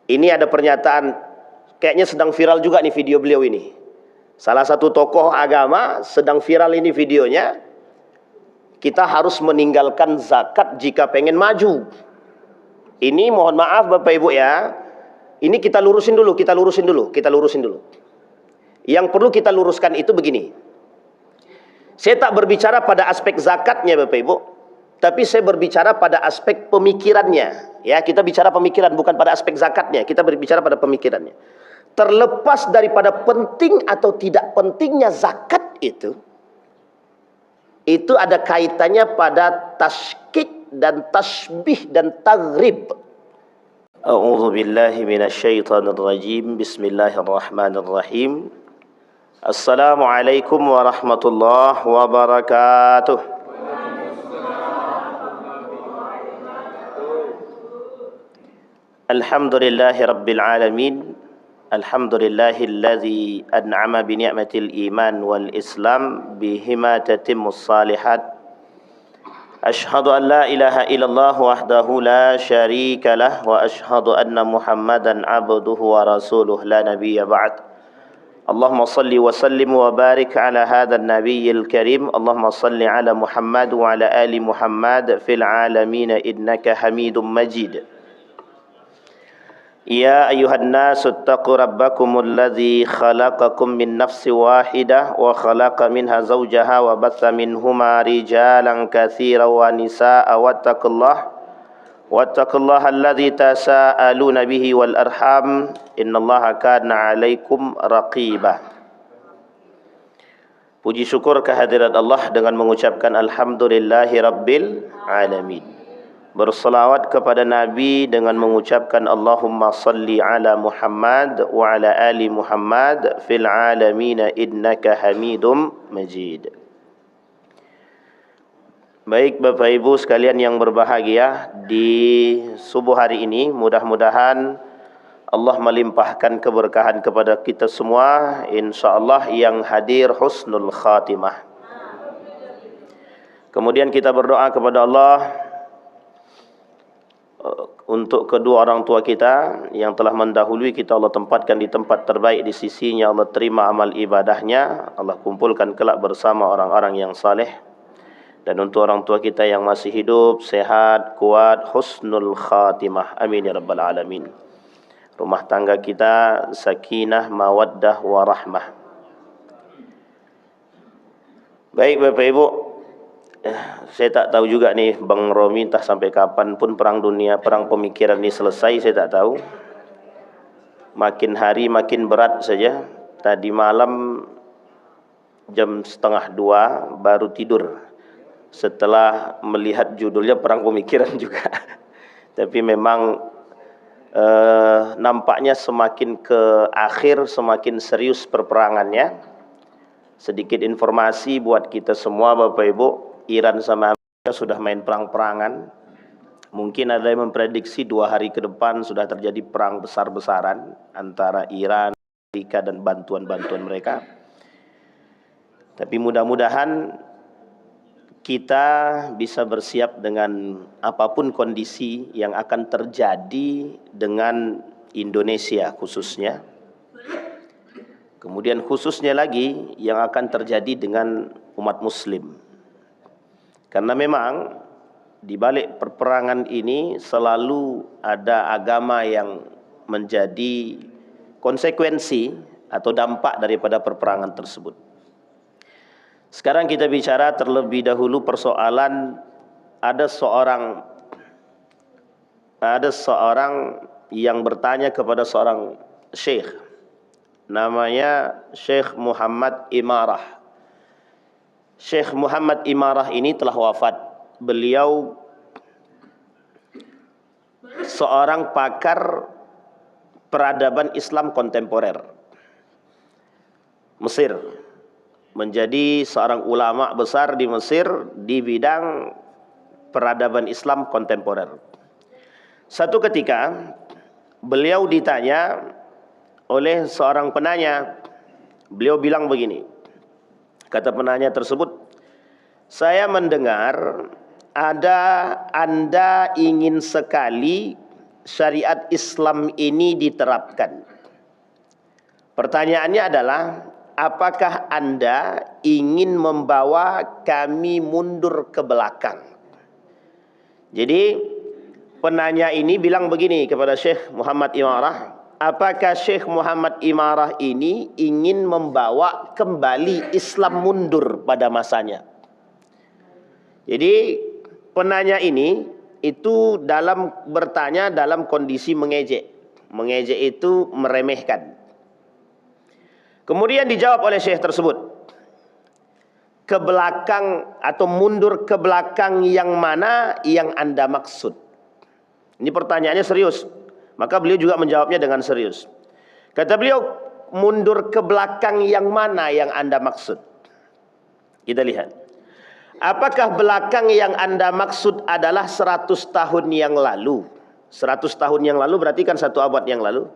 Ini ada pernyataan, kayaknya sedang viral juga nih video beliau ini. Salah satu tokoh agama sedang viral ini videonya. Kita harus meninggalkan zakat jika pengen maju. Ini mohon maaf Bapak Ibu ya. Ini kita lurusin dulu. Yang perlu kita luruskan itu begini. Saya tak berbicara pada aspek zakatnya Bapak Ibu, tapi saya berbicara pada aspek pemikirannya. Ya, kita bicara pemikiran, bukan pada aspek zakatnya. Kita berbicara pada pemikirannya. Terlepas daripada penting atau tidak pentingnya zakat itu ada kaitannya pada tashkik dan tasbih dan taghrib. A'udzu billahi minasyaitonir rajim. Bismillahirrahmanirrahim. Assalamualaikum warahmatullahi wabarakatuh. Alhamdulillahi rabbil alamin. Alhamdulillahilladzi an'ama bi ni'matil iman wal islam bihima tatimmus salihat. Ashhadu an la ilaha illallah wahdahu la syarika lah wa ashhadu anna Muhammadan abduhu wa rasuluh la nabiyya ba'd. Allahumma salli wa sallim wa barik ala hadzal nabiyyil karim. Allahumma salli ala Muhammad wa ala ali Muhammad fil alamin innaka Hamidum Majid. Ya ayuhan nasu attaqu rabbakumul ladzi khalaqakum min nafsin wahidah wa khalaqa minha zawjaha wa batha minhuma rijalan katsiran wa nisaa'a wattaqullaha alladzi tasaaluna bihi wal arham innallaha kana 'alaikum raqiba. Puji syukur kehadirat Allah dengan mengucapkan alhamdulillahi rabbil alamin. Berselawat kepada Nabi dengan mengucapkan Allahumma salli ala Muhammad wa ala ali Muhammad fil alamina innaka Hamidum Majid. Baik Bapak Ibu sekalian yang berbahagia, di subuh hari ini mudah-mudahan Allah melimpahkan keberkahan kepada kita semua, insyaallah yang hadir husnul khatimah. Kemudian kita berdoa kepada Allah untuk kedua orang tua kita yang telah mendahului kita, Allah tempatkan di tempat terbaik di sisinya, Allah terima amal ibadahnya, Allah kumpulkan kelak bersama orang-orang yang saleh. Dan untuk orang tua kita yang masih hidup, sehat, kuat, husnul khatimah, amin ya rabbal alamin. Rumah tangga kita sakinah, mawaddah, warahmah. Baik Bapak Ibu, saya tak tahu juga nih Bang Romi, entah sampai kapan pun perang dunia, perang pemikiran ini selesai, saya tak tahu. Makin hari makin berat saja. Tadi malam jam 1:30 baru tidur setelah melihat judulnya perang pemikiran juga. Tapi memang nampaknya semakin ke akhir semakin serius perperangannya. Sedikit informasi buat kita semua Bapak Ibu, Iran sama Amerika sudah main perang-perangan. Mungkin ada yang memprediksi 2 hari ke depan sudah terjadi perang besar-besaran antara Iran, Amerika dan bantuan-bantuan mereka. Tapi mudah-mudahan kita bisa bersiap dengan apapun kondisi yang akan terjadi dengan Indonesia khususnya. Kemudian khususnya lagi yang akan terjadi dengan umat muslim. Karena memang di balik perperangan ini selalu ada agama yang menjadi konsekuensi atau dampak daripada perperangan tersebut. Sekarang kita bicara terlebih dahulu persoalan ada seorang yang bertanya kepada seorang syekh, namanya Syekh Muhammad Imarah. Syekh Muhammad Imarah ini telah wafat. Beliau seorang pakar peradaban Islam kontemporer Mesir. Menjadi seorang ulama besar di Mesir di bidang peradaban Islam kontemporer. Satu ketika beliau ditanya oleh seorang penanya. Beliau bilang begini, kata penanya tersebut, saya mendengar Anda ingin sekali syariat Islam ini diterapkan? Pertanyaannya adalah, apakah Anda ingin membawa kami mundur ke belakang? Jadi penanya ini bilang begini kepada Syekh Muhammad Imarah, apakah Syekh Muhammad Imarah ini ingin membawa kembali Islam mundur pada masanya? Jadi penanya ini itu bertanya dalam kondisi mengejek. Mengejek itu meremehkan. Kemudian dijawab oleh Syekh tersebut, ke belakang atau mundur ke belakang yang mana yang Anda maksud? Ini pertanyaannya serius. Maka beliau juga menjawabnya dengan serius. Kata beliau, mundur ke belakang yang mana yang Anda maksud? Kita lihat. Apakah belakang yang Anda maksud adalah 100 tahun yang lalu? 100 tahun yang lalu berarti kan 1 abad yang lalu.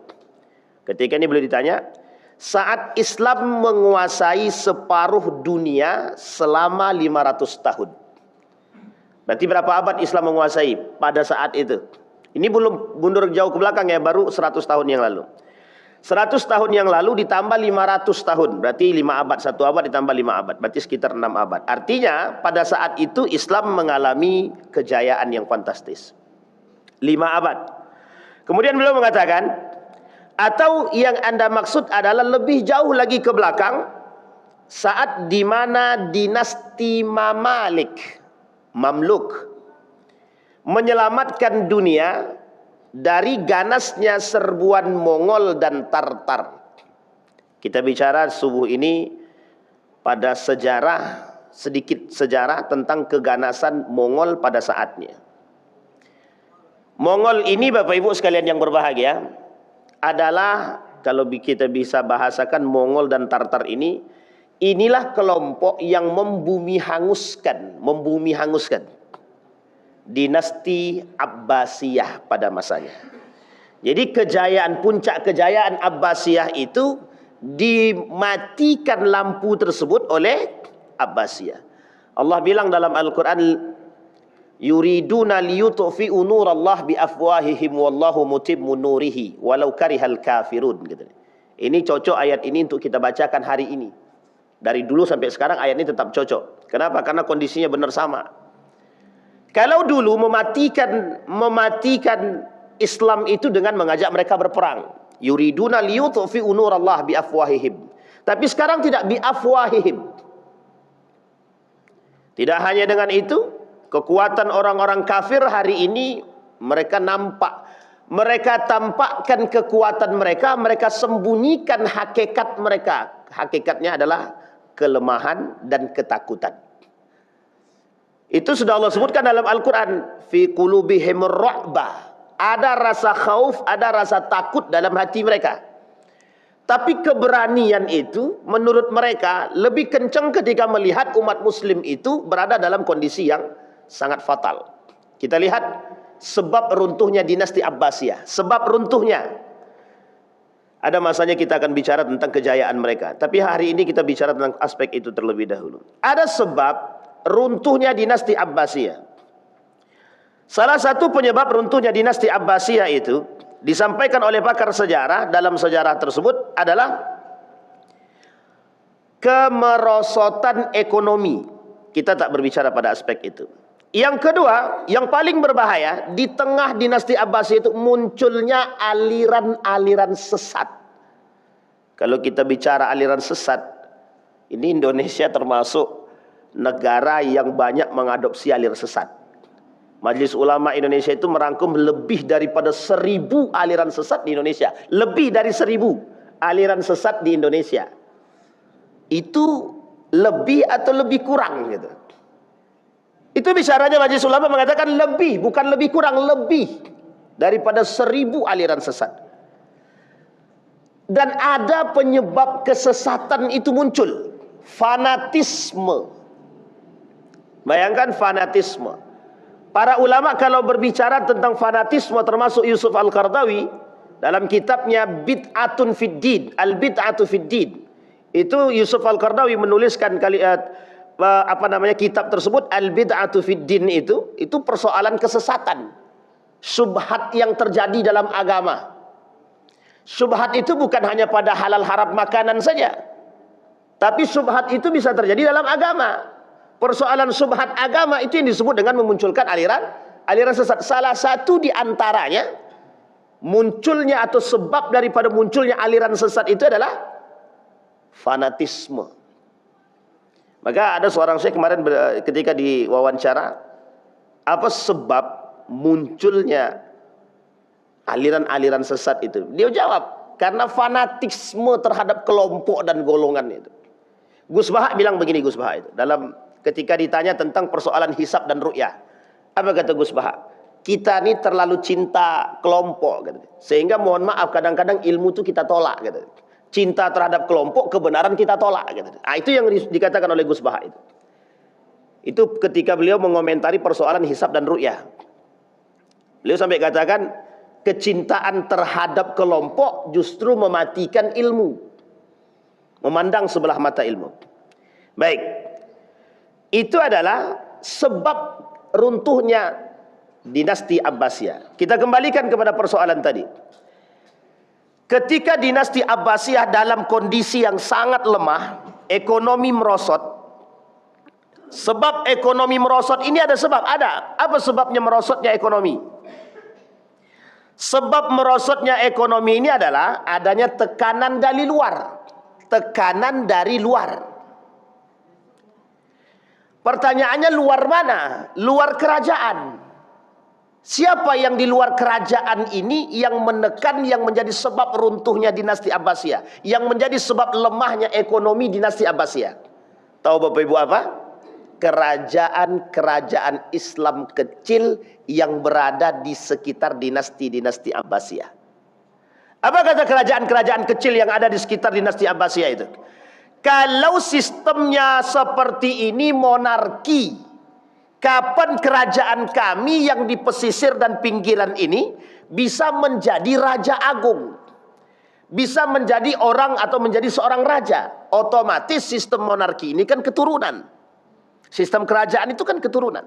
Ketika ini beliau ditanya, saat Islam menguasai separuh dunia selama 500 tahun. Berarti berapa abad Islam menguasai pada saat itu? Ini belum mundur jauh ke belakang ya, baru 100 tahun yang lalu. 100 tahun yang lalu ditambah 500 tahun. Berarti 5 abad, 1 abad ditambah 5 abad. Berarti sekitar 6 abad. Artinya pada saat itu Islam mengalami kejayaan yang fantastis. 5 abad. Kemudian beliau mengatakan, atau yang Anda maksud adalah lebih jauh lagi ke belakang, saat di mana dinasti Mamluk menyelamatkan dunia dari ganasnya serbuan Mongol dan Tartar. Kita bicara subuh ini pada sejarah, sedikit sejarah tentang keganasan Mongol pada saatnya. Mongol ini Bapak Ibu sekalian yang berbahagia, adalah, kalau kita bisa bahasakan Mongol dan Tartar ini, inilah kelompok yang membumi hanguskan dinasti Abbasiyah pada masanya. Jadi puncak kejayaan Abbasiyah itu dimatikan lampu tersebut oleh Abbasiyah. Allah bilang dalam Al-Quran, yuriduna liyutfi'u nurallah biafwahihim wallahu mutimmu nurihi walau karihal kafirun, gitu. Ini cocok ayat ini untuk kita bacakan hari ini. Dari dulu sampai sekarang ayat ini tetap cocok. Kenapa? Karena kondisinya benar sama. Kalau dulu mematikan Islam itu dengan mengajak mereka berperang. Yuriduna liyutfi'u nurallah biafwahihim. Tapi sekarang tidak biafwahihim. Tidak hanya dengan itu, kekuatan orang-orang kafir hari ini mereka tampakkan kekuatan mereka, mereka sembunyikan hakikat mereka. Hakikatnya adalah kelemahan dan ketakutan. Itu sudah Allah sebutkan dalam Al-Quran, fi qulubihim ru'bah. Ada rasa khauf, ada rasa takut dalam hati mereka. Tapi keberanian itu menurut mereka lebih kencang ketika melihat umat muslim itu berada dalam kondisi yang sangat fatal. Kita lihat sebab runtuhnya dinasti Abbasiyah. Sebab runtuhnya. Ada masanya kita akan bicara tentang kejayaan mereka. Tapi hari ini kita bicara tentang aspek itu terlebih dahulu. Ada sebab runtuhnya dinasti Abbasiyah. Salah satu penyebab runtuhnya dinasti Abbasiyah itu disampaikan oleh pakar sejarah dalam sejarah tersebut adalah kemerosotan ekonomi. Kita tak berbicara pada aspek itu. Yang kedua, yang paling berbahaya, di tengah dinasti Abbasiyah itu munculnya aliran-aliran sesat. Kalau kita bicara aliran sesat, ini Indonesia termasuk negara yang banyak mengadopsi aliran sesat. Majelis Ulama Indonesia itu merangkum lebih daripada 1000 aliran sesat di Indonesia. Lebih dari 1000 aliran sesat di Indonesia. Itu lebih atau lebih kurang gitu. Itu bicaranya Majelis Ulama mengatakan lebih, bukan lebih kurang, lebih daripada 1000 aliran sesat. Dan ada penyebab kesesatan itu muncul, fanatisme. Bayangkan fanatisme. Para ulama kalau berbicara tentang fanatisme, termasuk Yusuf Al-Qaradawi dalam kitabnya Bid'atun fid Din, Al-Bid'atu fid Din. Itu Yusuf Al-Qaradawi menuliskan kitab tersebut Al-Bid'atu fid Din, itu persoalan kesesatan. syubhat yang terjadi dalam agama. Syubhat itu bukan hanya pada halal haram makanan saja, tapi syubhat itu bisa terjadi dalam agama. Persoalan syubhat agama itu yang disebut dengan memunculkan aliran sesat. Salah satu di antaranya munculnya atau sebab daripada munculnya aliran sesat itu adalah fanatisme. Maka ada seorang syekh kemarin ketika diwawancara, apa sebab munculnya aliran-aliran sesat itu? Dia jawab, karena fanatisme terhadap kelompok dan golongan itu. Gus Baha bilang begini, Gus Baha itu dalam ketika ditanya tentang persoalan hisab dan ru'yah. Apa kata Gus Baha? Kita ini terlalu cinta kelompok gitu. Sehingga mohon maaf kadang-kadang ilmu itu kita tolak gitu. Cinta terhadap kelompok, kebenaran kita tolak gitu. Nah, itu yang dikatakan oleh Gus Baha itu. Itu ketika beliau mengomentari persoalan hisab dan ru'yah. Beliau sampai katakan kecintaan terhadap kelompok justru mematikan ilmu. Memandang sebelah mata ilmu. Baik. Itu adalah sebab runtuhnya dinasti Abbasiyah. Kita kembalikan kepada persoalan tadi. Ketika dinasti Abbasiyah dalam kondisi yang sangat lemah, ekonomi merosot. Sebab ekonomi merosot ini ada sebab, ada. Apa sebabnya merosotnya ekonomi? Sebab merosotnya ekonomi ini adalah adanya tekanan dari luar. Tekanan dari luar. Pertanyaannya luar mana? Luar kerajaan. Siapa yang di luar kerajaan ini yang menekan, yang menjadi sebab runtuhnya dinasti Abbasiyah, yang menjadi sebab lemahnya ekonomi dinasti Abbasiyah? Tahu Bapak Ibu apa? Kerajaan-kerajaan Islam kecil yang berada di sekitar dinasti-dinasti Abbasiyah. Apa kata kerajaan-kerajaan kecil yang ada di sekitar dinasti Abbasiyah itu? Kalau sistemnya seperti ini monarki, kapan kerajaan kami yang di pesisir dan pinggiran ini bisa menjadi raja agung? Bisa menjadi orang atau menjadi seorang raja. Otomatis sistem monarki ini kan keturunan. Sistem kerajaan itu kan keturunan.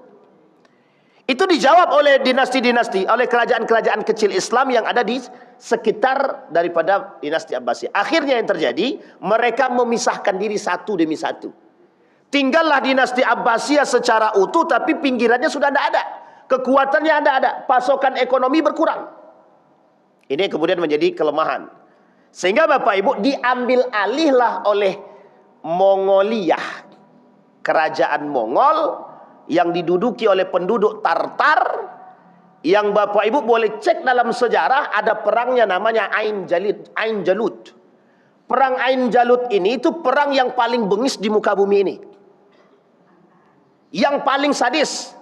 Itu dijawab oleh dinasti-dinasti, oleh kerajaan-kerajaan kecil Islam yang ada di sekitar daripada dinasti Abbasiyah. Akhirnya yang terjadi, mereka memisahkan diri satu demi satu. Tinggallah dinasti Abbasiyah secara utuh, tapi pinggirannya sudah tidak ada. Kekuatannya tidak ada. Pasokan ekonomi berkurang. Ini kemudian menjadi kelemahan. Sehingga Bapak Ibu diambil alihlah oleh Mongolia. Kerajaan Mongol yang diduduki oleh penduduk Tartar. Yang Bapak Ibu boleh cek dalam sejarah, ada perangnya namanya Ain Jalut. Perang Ain Jalut ini itu perang yang paling bengis di muka bumi ini. Yang paling sadis.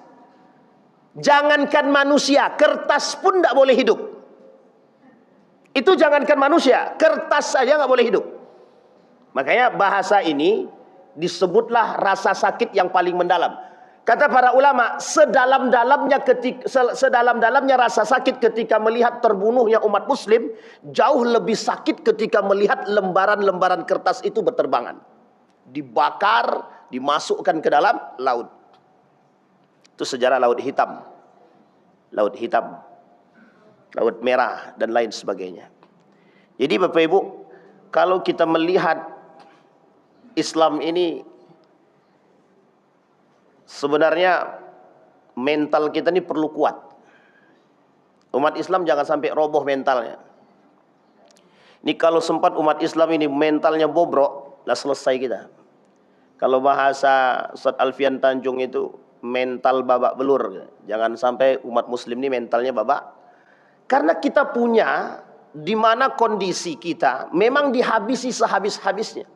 Jangankan manusia, kertas pun tidak boleh hidup. Itu jangankan manusia, kertas saja nggak boleh hidup. Makanya bahasa ini disebutlah rasa sakit yang paling mendalam. Kata para ulama, sedalam-dalamnya rasa sakit ketika melihat terbunuhnya umat muslim, jauh lebih sakit ketika melihat lembaran-lembaran kertas itu berterbangan. Dibakar, dimasukkan ke dalam laut. Itu sejarah laut hitam. Laut hitam. Laut merah dan lain sebagainya. Jadi Bapak Ibu, kalau kita melihat Islam ini, sebenarnya mental kita ini perlu kuat. Umat Islam jangan sampai roboh mentalnya. Ini kalau sempat umat Islam ini mentalnya bobrok, lah selesai kita. Kalau bahasa Ustaz Alfian Tanjung itu mental babak belur. Jangan sampai umat muslim ini mentalnya babak. Karena kita punya di mana kondisi kita memang dihabisi sehabis-habisnya.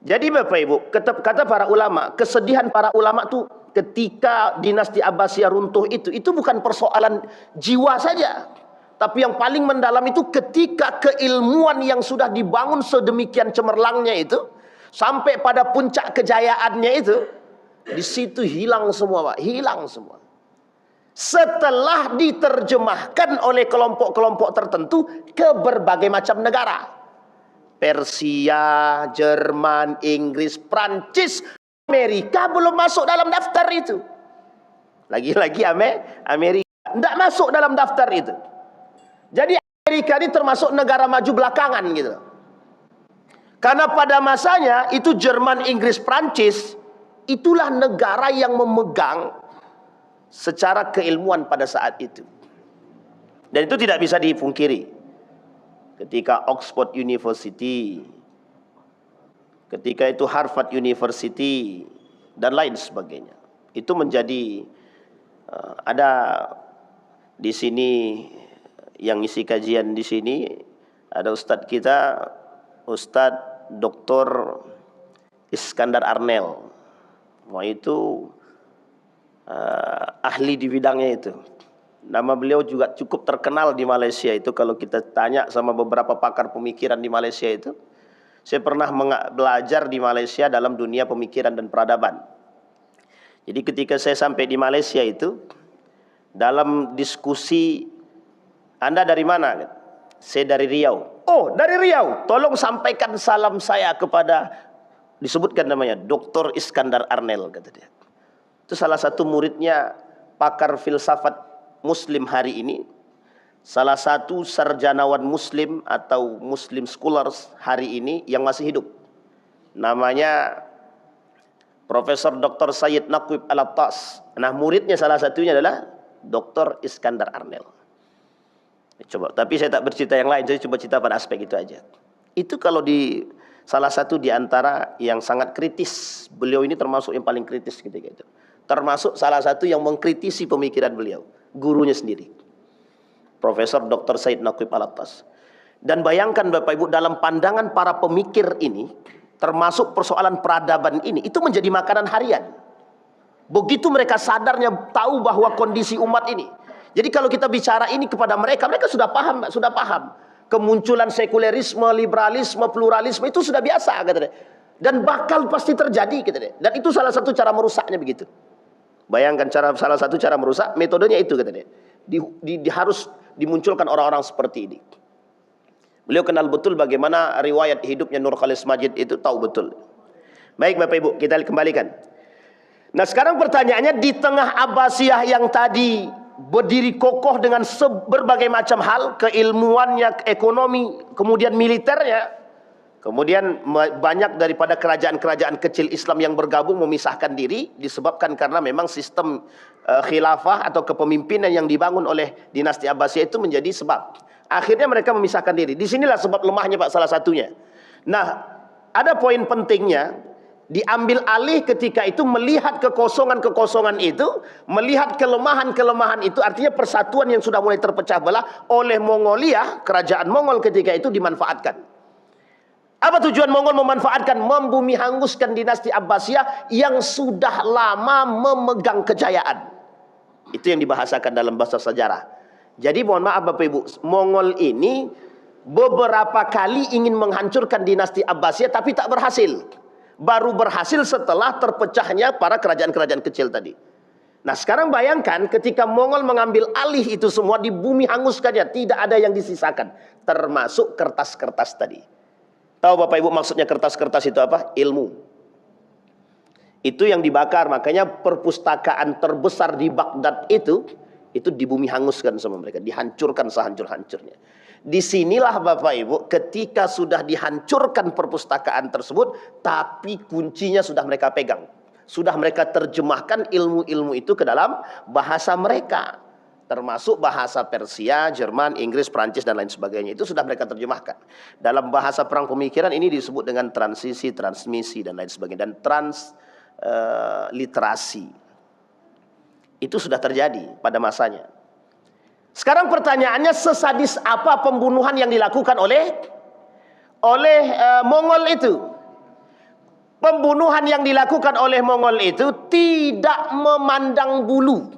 Jadi Bapak Ibu, kata para ulama, kesedihan para ulama tuh ketika dinasti Abbasiyah runtuh itu bukan persoalan jiwa saja. Tapi yang paling mendalam itu ketika keilmuan yang sudah dibangun sedemikian cemerlangnya itu, sampai pada puncak kejayaannya itu, di situ hilang semua, Pak, hilang semua. Setelah diterjemahkan oleh kelompok-kelompok tertentu ke berbagai macam negara. Persia, Jerman, Inggris, Prancis, Amerika belum masuk dalam daftar itu. Lagi-lagi Amerika tidak masuk dalam daftar itu. Jadi Amerika ini termasuk negara maju belakangan gitu. Karena pada masanya itu Jerman, Inggris, Prancis itulah negara yang memegang secara keilmuan pada saat itu. Dan itu tidak bisa dipungkiri. Ketika Oxford University, ketika itu Harvard University dan lain sebagainya, itu menjadi ada di sini yang isi kajian di sini ada Ustadz kita, Ustadz Dr. Iskandar Arnel. Wah, itu ahli di bidangnya itu. Nama beliau juga cukup terkenal di Malaysia itu. Kalau kita tanya sama beberapa pakar pemikiran di Malaysia itu, saya pernah belajar di Malaysia dalam dunia pemikiran dan peradaban. Jadi ketika saya sampai di Malaysia itu, dalam diskusi, Anda dari mana? Saya dari Riau. Oh, dari Riau. Tolong sampaikan salam saya kepada, disebutkan namanya, Dr. Iskandar Arnel, kata dia. Itu salah satu muridnya pakar filsafat Muslim hari ini, salah satu sarjanawan Muslim atau Muslim scholars hari ini yang masih hidup. Namanya Profesor Dr. Sayyid Naqib Al-Attas. Nah, muridnya salah satunya adalah Dr. Iskandar Arnel. Coba, tapi saya tak bercerita yang lain, saya coba cerita pada aspek itu aja. Itu kalau di salah satu di antara yang sangat kritis. Beliau ini termasuk yang paling kritis ketika itu. Termasuk salah satu yang mengkritisi pemikiran beliau, gurunya sendiri, Profesor Dr. Sayyid Naqib Al-Attas. Dan bayangkan Bapak Ibu, dalam pandangan para pemikir ini, termasuk persoalan peradaban ini, itu menjadi makanan harian. Begitu mereka sadarnya tahu bahwa kondisi umat ini. Jadi kalau kita bicara ini kepada mereka, mereka sudah paham, sudah paham. Kemunculan sekulerisme, liberalisme, pluralisme itu sudah biasa, kata dia. Dan bakal pasti terjadi, kata dia. Dan itu salah satu cara merusaknya begitu. Bayangkan salah satu cara merusak, metodenya itu, kata dia. Harus dimunculkan orang-orang seperti ini. Beliau kenal betul bagaimana riwayat hidupnya Nur Khalis Majid itu, tahu betul. Baik Bapak Ibu, kita kembalikan. Nah sekarang pertanyaannya, di tengah Abbasiyah yang tadi berdiri kokoh dengan berbagai macam hal, keilmuannya, ekonomi, kemudian militernya, kemudian banyak daripada kerajaan-kerajaan kecil Islam yang bergabung memisahkan diri, disebabkan karena memang sistem khilafah atau kepemimpinan yang dibangun oleh dinasti Abbasiyah itu menjadi sebab. Akhirnya mereka memisahkan diri. Disinilah sebab lemahnya Pak, salah satunya. Nah, ada poin pentingnya, diambil alih ketika itu melihat kekosongan-kekosongan itu, melihat kelemahan-kelemahan itu, artinya persatuan yang sudah mulai terpecah belah oleh Mongolia, kerajaan Mongol ketika itu dimanfaatkan. Apa tujuan Mongol memanfaatkan? Membumi hanguskan dinasti Abbasiyah yang sudah lama memegang kejayaan. Itu yang dibahasakan dalam bahasa sejarah. Jadi mohon maaf Bapak Ibu, Mongol ini beberapa kali ingin menghancurkan dinasti Abbasiyah tapi tak berhasil. Baru berhasil setelah terpecahnya para kerajaan-kerajaan kecil tadi. Nah sekarang bayangkan ketika Mongol mengambil alih itu semua, di bumi hanguskannya, tidak ada yang disisakan, termasuk kertas-kertas tadi. Tahu Bapak Ibu maksudnya kertas-kertas itu apa? Ilmu. Itu yang dibakar, makanya perpustakaan terbesar di Baghdad itu di bumi hanguskan sama mereka, dihancurkan sehancur-hancurnya. Disinilah Bapak Ibu, ketika sudah dihancurkan perpustakaan tersebut, tapi kuncinya sudah mereka pegang. Sudah mereka terjemahkan ilmu-ilmu itu ke dalam bahasa mereka. Termasuk bahasa Persia, Jerman, Inggris, Prancis, dan lain sebagainya. Itu sudah mereka terjemahkan. Dalam bahasa perang pemikiran ini disebut dengan transisi, transmisi, dan lain sebagainya. Dan transliterasi. Itu sudah terjadi pada masanya. Sekarang pertanyaannya, sesadis apa pembunuhan yang dilakukan oleh Mongol itu? Pembunuhan yang dilakukan oleh Mongol itu tidak memandang bulu.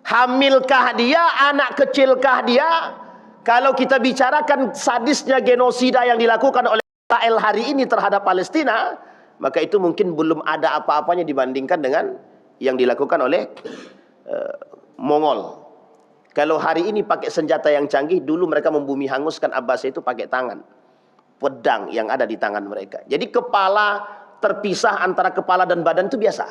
Hamilkah dia, anak kecilkah dia? Kalau kita bicarakan sadisnya genosida yang dilakukan oleh Israel hari ini terhadap Palestina, maka itu mungkin belum ada apa-apanya dibandingkan dengan yang dilakukan oleh Mongol. Kalau hari ini pakai senjata yang canggih, dulu mereka membumi hanguskan Abbasiyah itu pakai tangan. Pedang yang ada di tangan mereka. Jadi kepala terpisah antara kepala dan badan itu biasa.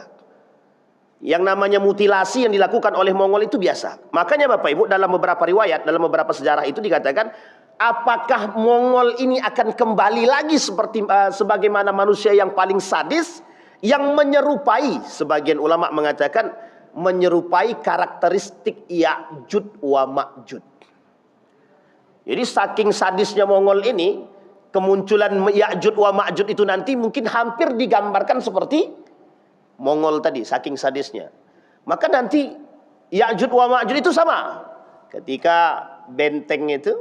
Yang namanya mutilasi yang dilakukan oleh Mongol itu biasa. Makanya Bapak Ibu, dalam beberapa riwayat, dalam beberapa sejarah itu dikatakan, apakah Mongol ini akan kembali lagi seperti sebagaimana manusia yang paling sadis, yang menyerupai, sebagian ulama mengatakan menyerupai karakteristik Ya'juj wa Ma'juj. Jadi saking sadisnya Mongol ini, kemunculan Ya'juj wa Ma'juj itu nanti mungkin hampir digambarkan seperti Mongol tadi, saking sadisnya. Maka nanti Ya'juj wa Ma'juj itu sama. Ketika benteng itu,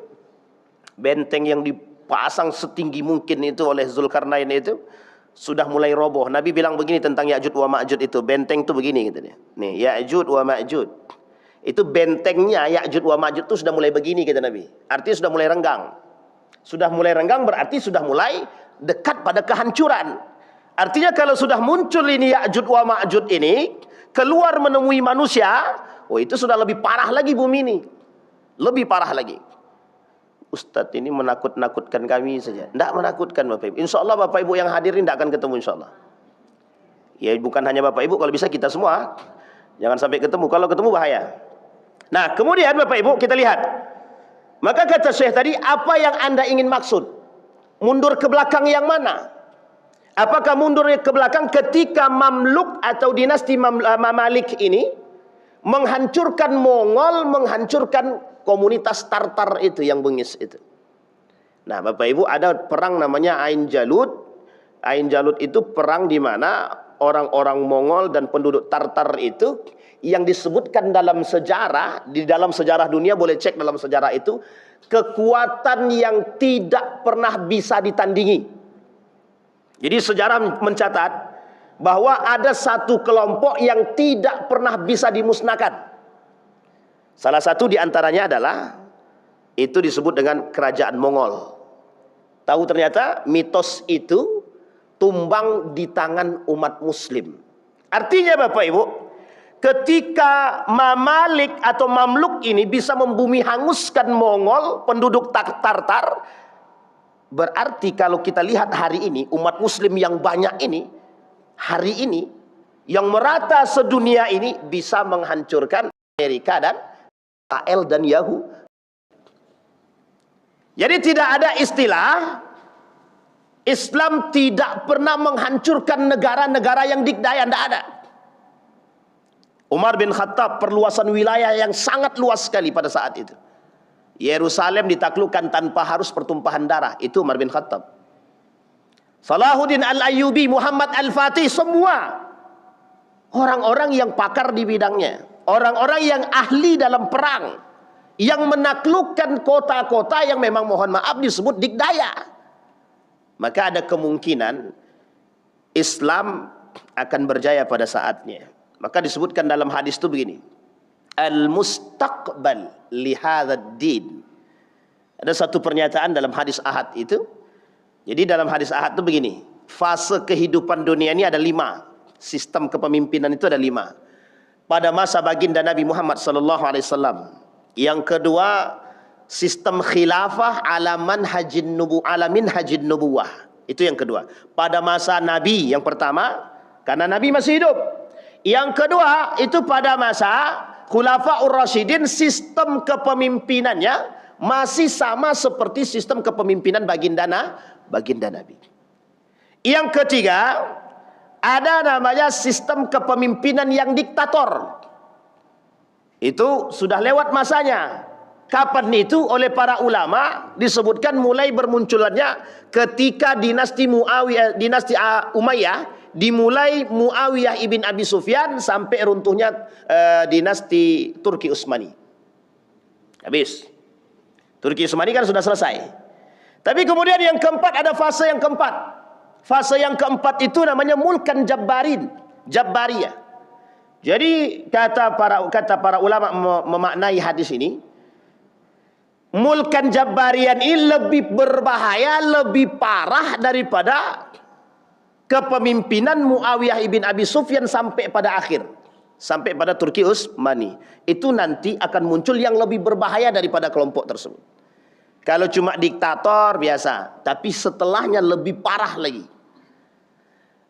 benteng yang dipasang setinggi mungkin itu oleh Zulkarnain itu sudah mulai roboh. Nabi bilang begini tentang Ya'juj wa Ma'juj itu, benteng itu begini gitu. Nih, Ya'juj wa Ma'juj. Itu bentengnya Ya'juj wa Ma'juj itu sudah mulai begini kata Nabi. Artinya sudah mulai renggang. Sudah mulai renggang berarti sudah mulai dekat pada kehancuran. Artinya kalau sudah muncul ini Ya'juj wa Ma'juj ini keluar menemui manusia, oh itu sudah lebih parah lagi bumi ini. Lebih parah lagi. Ustadz ini menakut-nakutkan kami saja. Tidak menakutkan Bapak Ibu. Insya Allah Bapak Ibu yang hadir ini tidak akan ketemu insya Allah. Ya bukan hanya Bapak Ibu, kalau bisa kita semua. Jangan sampai ketemu. Kalau ketemu bahaya. Nah kemudian Bapak Ibu kita lihat. Maka kata Syekh tadi, apa yang Anda ingin maksud? Mundur ke belakang yang mana? Apakah mundur ke belakang ketika Mamluk atau dinasti Mamalik ini menghancurkan Mongol, menghancurkan komunitas Tartar itu yang bengis itu. Nah, Bapak Ibu, ada perang namanya Ain Jalut. Ain Jalut itu perang di mana orang-orang Mongol dan penduduk Tartar itu yang disebutkan dalam sejarah, di dalam sejarah dunia, boleh cek dalam sejarah itu, kekuatan yang tidak pernah bisa ditandingi. Jadi sejarah mencatat bahwa ada satu kelompok yang tidak pernah bisa dimusnahkan. Salah satu diantaranya adalah itu disebut dengan kerajaan Mongol. Tahu ternyata mitos itu tumbang di tangan umat Muslim. Artinya Bapak Ibu, ketika Mamalik atau Mamluk ini bisa membumi hanguskan Mongol, penduduk Tartar, berarti kalau kita lihat hari ini, umat Muslim yang banyak ini, hari ini, yang merata sedunia ini bisa menghancurkan Amerika dan Israel dan Yahudi. Jadi tidak ada istilah Islam tidak pernah menghancurkan negara-negara yang dikdaya, tidak ada. Umar bin Khattab perluasan wilayah yang sangat luas sekali pada saat itu. Yerusalem ditaklukkan tanpa harus pertumpahan darah. Itu Umar bin Khattab. Salahuddin Al-Ayyubi, Muhammad Al-Fatih, semua orang-orang yang pakar di bidangnya. Orang-orang yang ahli dalam perang. Yang menaklukkan kota-kota yang memang mohon maaf disebut dikdaya. Maka ada kemungkinan Islam akan berjaya pada saatnya. Maka disebutkan dalam hadis itu begini. Al-mustaqbal lihadzal din. Ada satu pernyataan dalam hadis ahad itu. Jadi dalam hadis ahad itu begini. Fase kehidupan dunia ini ada 5. Sistem kepemimpinan itu ada 5. Pada masa baginda Nabi Muhammad SAW. Yang kedua, sistem khilafah alamin hajin nubuwah. Itu yang kedua. Pada masa Nabi yang pertama, karena Nabi masih hidup. Yang kedua, itu pada masa Khulafaur Rasyidin, sistem kepemimpinannya masih sama seperti sistem kepemimpinan baginda Nabi. Yang ketiga, ada namanya sistem kepemimpinan yang diktator. Itu sudah lewat masanya. Kapan itu? Oleh para ulama disebutkan mulai bermunculannya ketika dinasti Muawiyah, dinasti Umayyah, dimulai Muawiyah ibn Abi Sufyan sampai runtuhnya dinasti Turki Utsmani. Habis. Turki Utsmani kan sudah selesai. Tapi kemudian yang keempat, ada fase yang keempat. Fase yang keempat itu namanya Mulkan Jabbariyah. Jadi kata para ulama memaknai hadis ini, Mulkan Jabbarian ini lebih berbahaya, lebih parah daripada kepemimpinan Muawiyah ibn Abi Sufyan sampai pada akhir. Sampai pada Turki Utsmani. Itu nanti akan muncul yang lebih berbahaya daripada kelompok tersebut. Kalau cuma diktator biasa. Tapi setelahnya lebih parah lagi.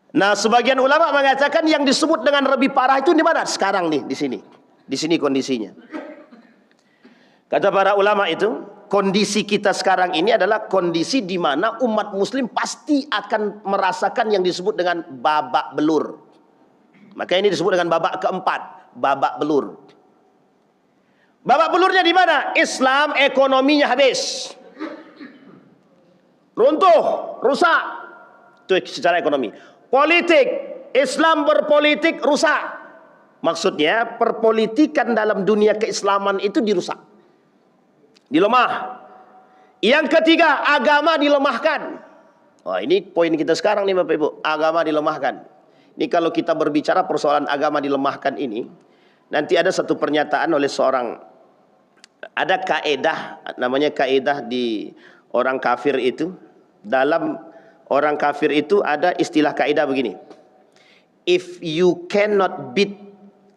Nah, sebagian ulama mengatakan yang disebut dengan lebih parah itu di mana? Sekarang nih, di sini. Di sini kondisinya. Kata para ulama itu, kondisi kita sekarang ini adalah kondisi di mana umat muslim pasti akan merasakan yang disebut dengan babak belur. Maka ini disebut dengan babak keempat, babak belur. Babak belurnya di mana? Islam ekonominya habis. Runtuh, rusak. Itu secara ekonomi. Politik, Islam berpolitik rusak. Maksudnya perpolitikan dalam dunia keislaman itu dirusak, dilemah. Yang ketiga, agama dilemahkan. Wah, ini poin kita sekarang nih Bapak Ibu, agama dilemahkan. Ini kalau kita berbicara persoalan agama dilemahkan ini, nanti ada satu pernyataan oleh seorang, ada kaedah, namanya kaedah di orang kafir itu. Dalam orang kafir itu ada istilah kaedah begini: if you cannot beat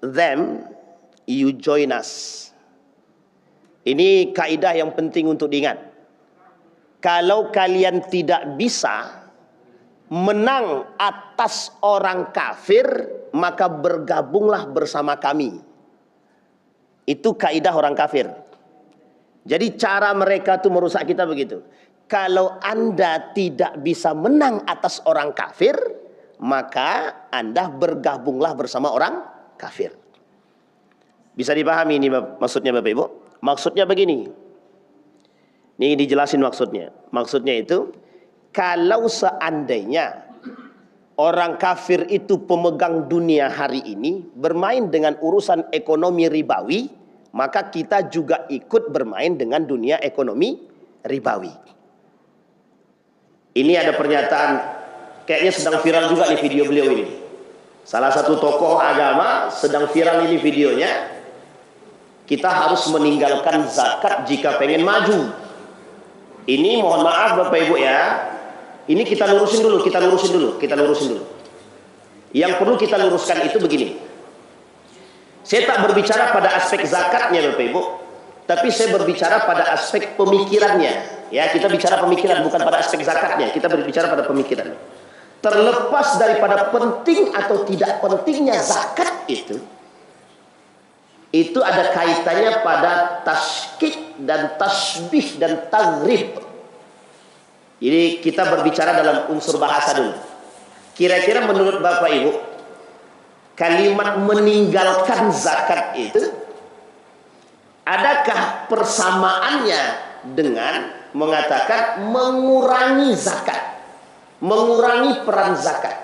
them, you join us. Ini kaidah yang penting untuk diingat. Kalau kalian tidak bisa menang atas orang kafir, maka bergabunglah bersama kami. Itu kaidah orang kafir. Jadi cara mereka tuh merusak kita begitu. Kalau Anda tidak bisa menang atas orang kafir, maka Anda bergabunglah bersama orang kafir. Bisa dipahami ini maksudnya Bapak Ibu? Maksudnya begini. Ini dijelasin maksudnya. Maksudnya itu, kalau seandainya orang kafir itu pemegang dunia hari ini, bermain dengan urusan ekonomi ribawi, maka kita juga ikut bermain dengan dunia ekonomi ribawi. Ini ada pernyataan, kayaknya sedang viral juga nih video beliau ini. Salah satu tokoh agama sedang viral ini videonya. Kita harus meninggalkan zakat jika pengen maju. Ini mohon maaf Bapak Ibu ya. Ini kita lurusin dulu. Yang perlu kita luruskan itu begini. Saya tak berbicara pada aspek zakatnya Bapak Ibu, tapi saya berbicara pada aspek pemikirannya. Ya, kita bicara pemikiran, bukan pada aspek zakatnya. Kita berbicara pada pemikiran. Terlepas daripada penting atau tidak pentingnya zakat itu ada kaitannya pada taskik dan tasbih dan taghrib. Jadi kita berbicara dalam unsur bahasa dulu. Kira-kira menurut Bapak Ibu, kalimat meninggalkan zakat itu, adakah persamaannya dengan mengatakan mengurangi zakat, mengurangi peran zakat?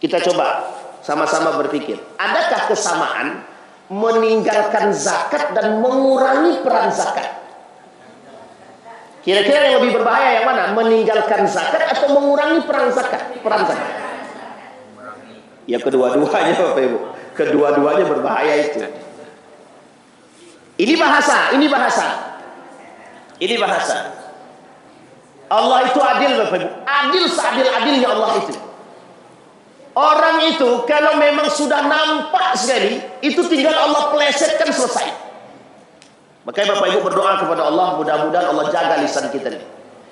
Kita coba sama-sama berpikir, adakah kesamaan meninggalkan zakat dan mengurangi peran zakat? Kira-kira yang lebih berbahaya yang mana? Meninggalkan zakat atau mengurangi peran zakat? Ya kedua-duanya Bapak Ibu, kedua-duanya berbahaya itu. Ini bahasa. Allah itu adil Bapak Ibu, adil seadil-adilnya Allah itu. Orang itu kalau memang sudah nampak sekali, itu tinggal Allah plesetkan, selesai. Makanya Bapak Ibu berdoa kepada Allah, mudah-mudahan Allah jaga lisan kita nih.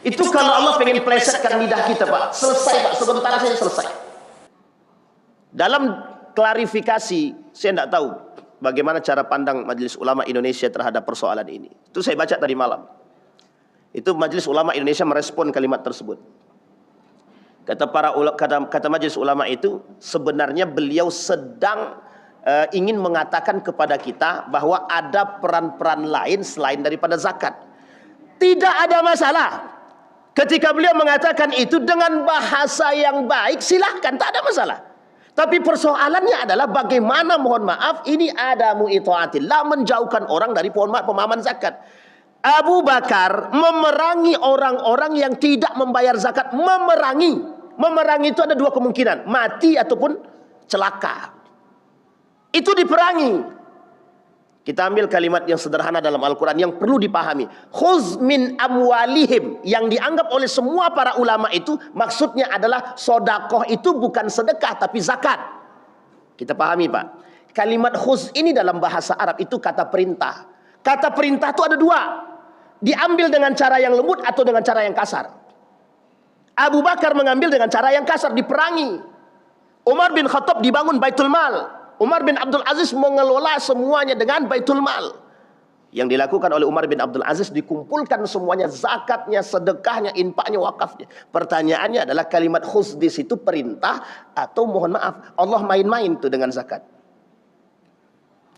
Itu kalau Allah pengen plesetkan lidah kita Pak, selesai Pak, sebentar saja selesai. Dalam klarifikasi, saya tidak tahu bagaimana cara pandang Majelis Ulama Indonesia terhadap persoalan ini. Itu saya baca tadi malam. Itu Majelis Ulama Indonesia merespon kalimat tersebut. Kata Majelis Ulama itu, sebenarnya beliau sedang ingin mengatakan kepada kita bahwa ada peran-peran lain selain daripada zakat. Tidak ada masalah ketika beliau mengatakan itu dengan bahasa yang baik, silahkan, tak ada masalah. Tapi persoalannya adalah bagaimana, mohon maaf, ini adamu itaatillah, menjauhkan orang dari pemahaman zakat. Abu Bakar memerangi orang-orang yang tidak membayar zakat. Memerangi itu ada dua kemungkinan, mati ataupun celaka. Itu diperangi. Kita ambil kalimat yang sederhana dalam Al-Quran yang perlu dipahami. Khuz min amwalihim, yang dianggap oleh semua para ulama itu maksudnya adalah sodakoh itu bukan sedekah tapi zakat. Kita pahami Pak. Kalimat khuz ini dalam bahasa Arab itu kata perintah. Kata perintah itu ada dua. Diambil dengan cara yang lembut atau dengan cara yang kasar. Abu Bakar mengambil dengan cara yang kasar, diperangi. Umar bin Khattab dibangun Baitul Mal. Umar bin Abdul Aziz mengelola semuanya dengan Baitul Mal. Yang dilakukan oleh Umar bin Abdul Aziz, dikumpulkan semuanya, zakatnya, sedekahnya, infaknya, wakafnya. Pertanyaannya adalah kalimat khus di situ perintah atau mohon maaf Allah main-main tuh dengan zakat.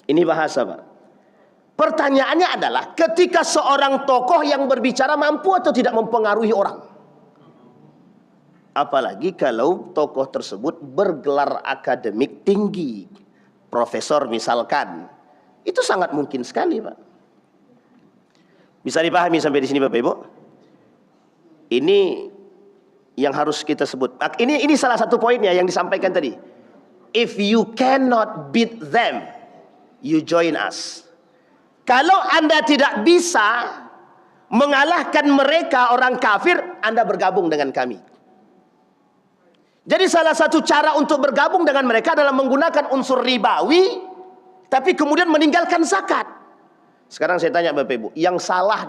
Ini bahasa, Pak. Pertanyaannya adalah ketika seorang tokoh yang berbicara mampu atau tidak mempengaruhi orang. Apalagi kalau tokoh tersebut bergelar akademik tinggi, profesor misalkan. Itu sangat mungkin sekali, Pak. Bisa dipahami sampai di sini, Bapak Ibu? Ini yang harus kita sebut. Ini salah satu poinnya yang disampaikan tadi. If you cannot beat them, you join us. Kalau Anda tidak bisa mengalahkan mereka orang kafir, Anda bergabung dengan kami. Jadi salah satu cara untuk bergabung dengan mereka adalah menggunakan unsur ribawi, tapi kemudian meninggalkan zakat. Sekarang saya tanya Bapak Ibu, yang salah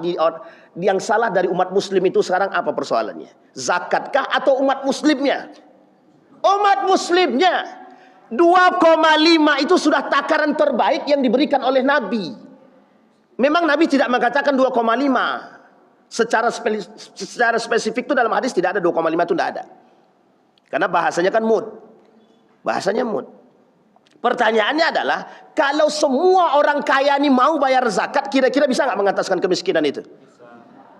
dari umat muslim itu sekarang apa persoalannya? Zakatkah atau umat muslimnya? Umat muslimnya. 2,5 itu sudah takaran terbaik yang diberikan oleh Nabi. Memang Nabi tidak mengatakan 2,5. Secara spesifik itu dalam hadis tidak ada 2,5 itu tidak ada. Karena bahasanya kan mud. Bahasanya mud. Pertanyaannya adalah, kalau semua orang kaya ini mau bayar zakat, kira-kira bisa nggak mengataskan kemiskinan itu?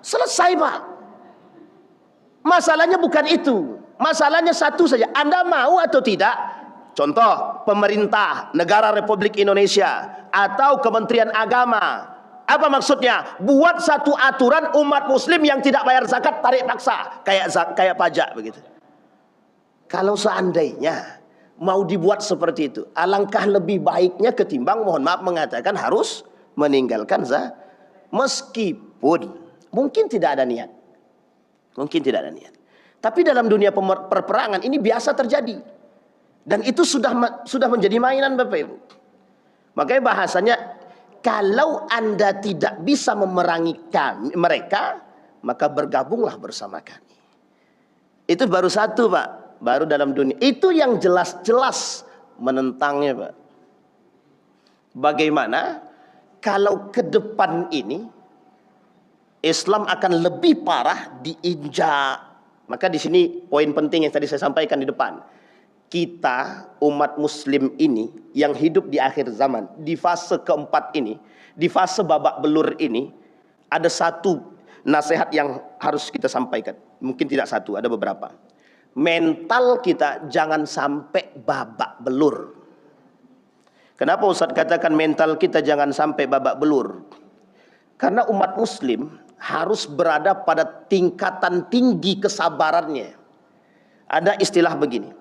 Selesai, Pak. Masalahnya bukan itu. Masalahnya satu saja. Anda mau atau tidak? Contoh, pemerintah negara Republik Indonesia atau Kementerian Agama. Apa maksudnya? Buat satu aturan umat muslim yang tidak bayar zakat tarik paksa, kayak pajak begitu. Kalau seandainya mau dibuat seperti itu, alangkah lebih baiknya ketimbang mohon maaf mengatakan harus meninggalkan zakat. Meskipun mungkin tidak ada niat. Mungkin tidak ada niat. Tapi dalam dunia perperangan ini biasa terjadi. Dan itu sudah menjadi mainan Bapak Ibu. Makanya bahasanya, kalau Anda tidak bisa memerangi mereka, maka bergabunglah bersama kami. Itu baru satu, Pak. Baru dalam dunia. Itu yang jelas-jelas menentangnya, Pak. Bagaimana kalau ke depan ini Islam akan lebih parah diinjak. Maka di sini poin penting yang tadi saya sampaikan di depan. Kita umat muslim ini yang hidup di akhir zaman, di fase keempat ini, di fase babak belur ini, ada satu nasihat yang harus kita sampaikan. Mungkin tidak satu, ada beberapa. Mental kita jangan sampai babak belur. Kenapa Ustaz katakan mental kita jangan sampai babak belur? Karena umat muslim harus berada pada tingkatan tinggi kesabarannya. Ada istilah begini.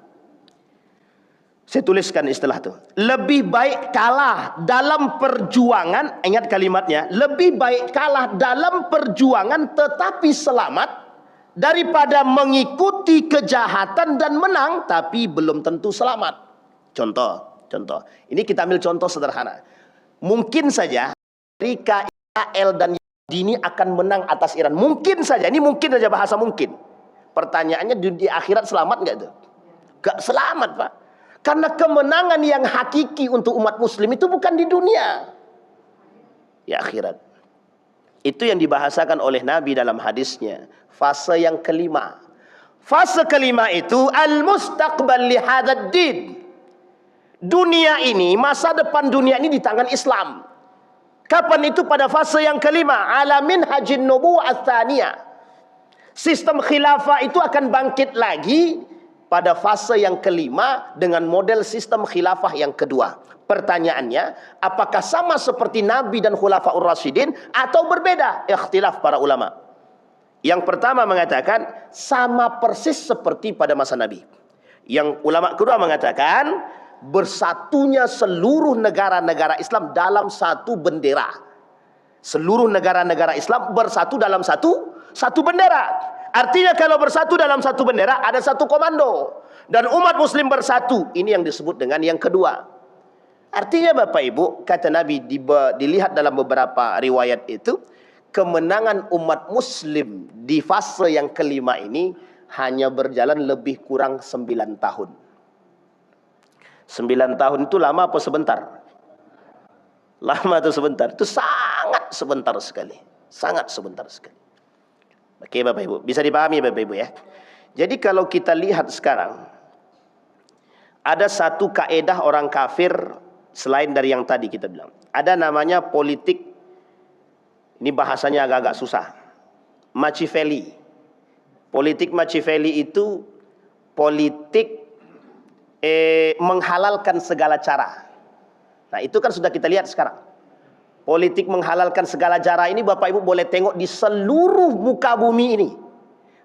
Saya tuliskan istilah itu. Lebih baik kalah dalam perjuangan, ingat kalimatnya, lebih baik kalah dalam perjuangan tetapi selamat daripada mengikuti kejahatan dan menang tapi belum tentu selamat. Contoh. Ini kita ambil contoh sederhana. Mungkin saja Amerika, Israel dan Yahudi ini akan menang atas Iran. Mungkin saja, ini mungkin saja bahasa mungkin. Pertanyaannya di akhirat selamat nggak itu? Gak selamat, Pak. Karena kemenangan yang hakiki untuk umat muslim itu bukan di dunia, di akhirat. Itu yang dibahasakan oleh Nabi dalam hadisnya. Fase yang kelima. Fase kelima itu al-mustaqbal li hadzal din. Dunia ini, masa depan dunia ini di tangan Islam. Kapan itu? Pada fase yang kelima, ala minhajin nubuwwah ats-tsaniyah. Sistem khilafah itu akan bangkit lagi pada fase yang kelima dengan model sistem khilafah yang kedua. Pertanyaannya, apakah sama seperti Nabi dan Khulafaur Rasyidin atau berbeda? Ikhtilaf para ulama. Yang pertama mengatakan sama persis seperti pada masa Nabi. Yang ulama kedua mengatakan bersatunya seluruh negara-negara Islam dalam satu bendera. Seluruh negara-negara Islam bersatu dalam satu bendera. Artinya kalau bersatu dalam satu bendera ada satu komando. Dan umat muslim bersatu. Ini yang disebut dengan yang kedua. Artinya Bapak Ibu, kata Nabi dilihat dalam beberapa riwayat itu, kemenangan umat muslim di fase yang kelima ini hanya berjalan lebih kurang 9 tahun. 9 tahun itu lama apa sebentar? Lama atau sebentar? Itu sangat sebentar sekali. Sangat sebentar sekali. Oke Bapak Ibu, bisa dipahami Bapak Ibu ya. Jadi kalau kita lihat sekarang, ada satu kaedah orang kafir selain dari yang tadi kita bilang. Ada namanya politik, ini bahasanya agak-agak susah. Machiavelli. Politik Machiavelli itu politik menghalalkan segala cara. Nah itu kan sudah kita lihat sekarang. Politik menghalalkan segala cara ini Bapak Ibu boleh tengok di seluruh muka bumi ini.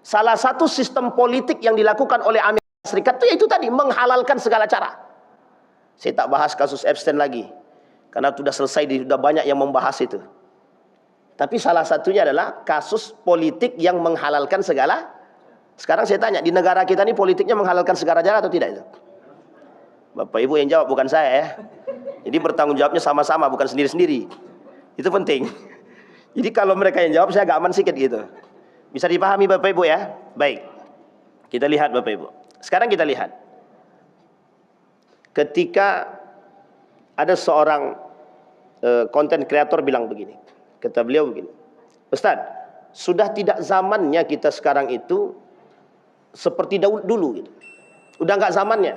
Salah satu sistem politik yang dilakukan oleh Amerika Serikat itu yaitu tadi, menghalalkan segala cara. Saya tak bahas kasus Epstein lagi, karena sudah selesai, sudah banyak yang membahas itu. Tapi salah satunya adalah kasus politik yang menghalalkan segala. Sekarang saya tanya, di negara kita ini politiknya menghalalkan segala cara atau tidak itu? Bapak Ibu yang jawab, bukan saya ya. Jadi bertanggung jawabnya sama-sama, bukan sendiri-sendiri. Itu penting. Jadi kalau mereka yang jawab, saya agak aman sedikit gitu. Bisa dipahami Bapak Ibu ya? Baik. Kita lihat Bapak Ibu. Sekarang kita lihat. Ketika ada seorang konten kreator bilang begini. Kata beliau begini. Ustaz, sudah tidak zamannya kita sekarang itu seperti dulu gitu. Udah nggak zamannya.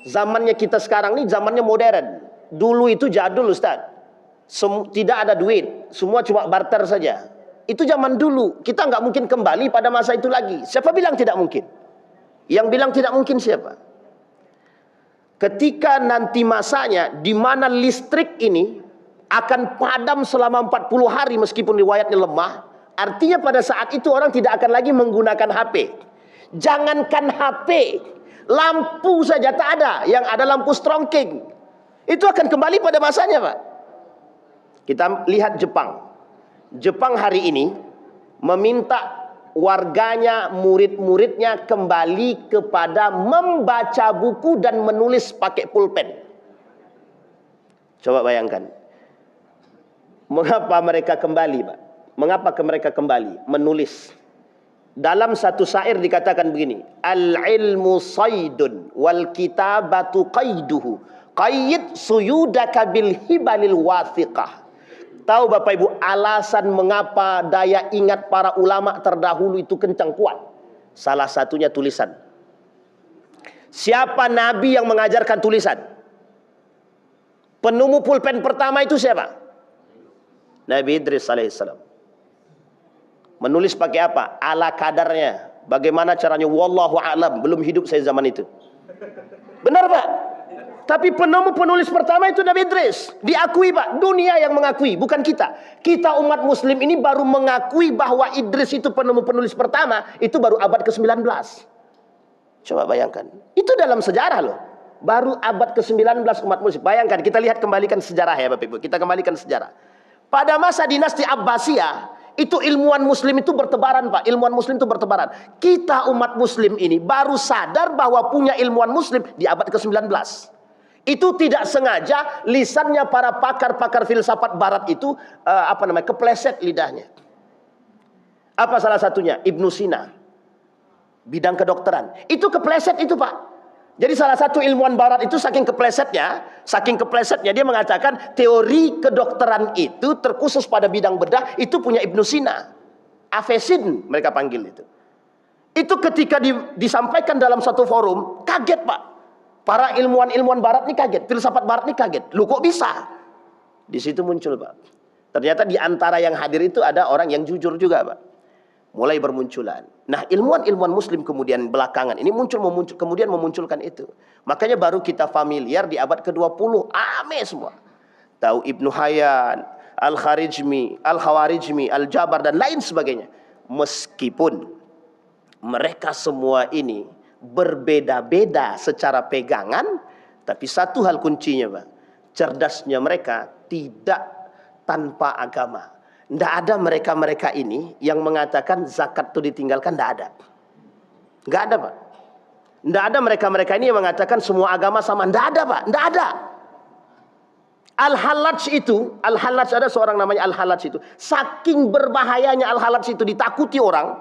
Zamannya kita sekarang ini zamannya modern. Dulu itu jadul Ustaz. Tidak ada duit, semua cuma barter saja. Itu zaman dulu. Kita nggak mungkin kembali pada masa itu lagi. Siapa bilang tidak mungkin? Yang bilang tidak mungkin siapa? Ketika nanti masanya di mana listrik ini akan padam selama 40 hari meskipun riwayatnya lemah, artinya pada saat itu orang tidak akan lagi menggunakan HP. Jangankan HP, lampu saja tak ada, yang ada lampu strongking. Itu akan kembali pada masanya, Pak. Kita lihat Jepang. Jepang hari ini meminta warganya, murid-muridnya kembali kepada membaca buku dan menulis pakai pulpen. Coba bayangkan. Mengapa mereka kembali, Pak? Mengapa mereka kembali menulis? Dalam satu syair dikatakan begini, al-ilmu saydun wal kitabatu qayduhu qayyid suyudaka bil hibalil wathiqah. Tahu Bapak Ibu alasan mengapa daya ingat para ulama terdahulu itu kencang kuat? Salah satunya tulisan. Siapa nabi yang mengajarkan tulisan? Penemu pulpen pertama itu siapa? Nabi Idris alaihissalam. Menulis pakai apa? Ala kadarnya. Bagaimana caranya? Wallahu a'lam. Belum hidup saya zaman itu. Benar Pak? Tapi penulis pertama itu Nabi Idris. Diakui Pak. Dunia yang mengakui, bukan kita. Kita umat muslim ini baru mengakui bahwa Idris itu penulis pertama. Itu baru abad ke-19. Coba bayangkan. Itu dalam sejarah loh. Baru abad ke-19 umat muslim. Bayangkan, kita lihat kembalikan sejarah ya Bapak Ibu. Kita kembalikan sejarah. Pada masa dinasti Abbasiyah, itu ilmuwan muslim itu bertebaran Pak. Ilmuwan muslim itu bertebaran. Kita umat muslim ini baru sadar bahwa punya ilmuwan muslim di abad ke-19. Itu tidak sengaja lisannya para pakar-pakar filsafat barat itu kepleset lidahnya. Apa salah satunya? Ibnu Sina. Bidang kedokteran. Itu kepleset itu Pak. Jadi salah satu ilmuwan barat itu saking keplesetnya dia mengatakan teori kedokteran itu terkhusus pada bidang bedah itu punya Ibnu Sina. Avesin mereka panggil itu. Itu ketika disampaikan dalam satu forum, kaget Pak. Para ilmuwan barat ini kaget, filsafat barat ini kaget. Lu kok bisa? Di situ muncul Pak. Ternyata di antara yang hadir itu ada orang yang jujur juga Pak. Mulai bermunculan. Nah, ilmuwan muslim kemudian belakangan ini kemudian memunculkan itu. Makanya baru kita familiar di abad ke-20, ame semua. Tahu Ibnu Hayyan, Al-Khawarizmi, Al-Jabar dan lain sebagainya. Meskipun mereka semua ini berbeda-beda secara pegangan, tapi satu hal kuncinya Pak. Cerdasnya mereka tidak tanpa agama. Tidak ada mereka-mereka ini yang mengatakan zakat itu ditinggalkan, tidak ada. Tidak ada Pak. Tidak ada mereka-mereka ini yang mengatakan semua agama sama. Tidak ada Pak, tidak ada. Al-Hallaj itu, ada seorang namanya Al-Hallaj itu. Saking berbahayanya Al-Hallaj itu ditakuti orang.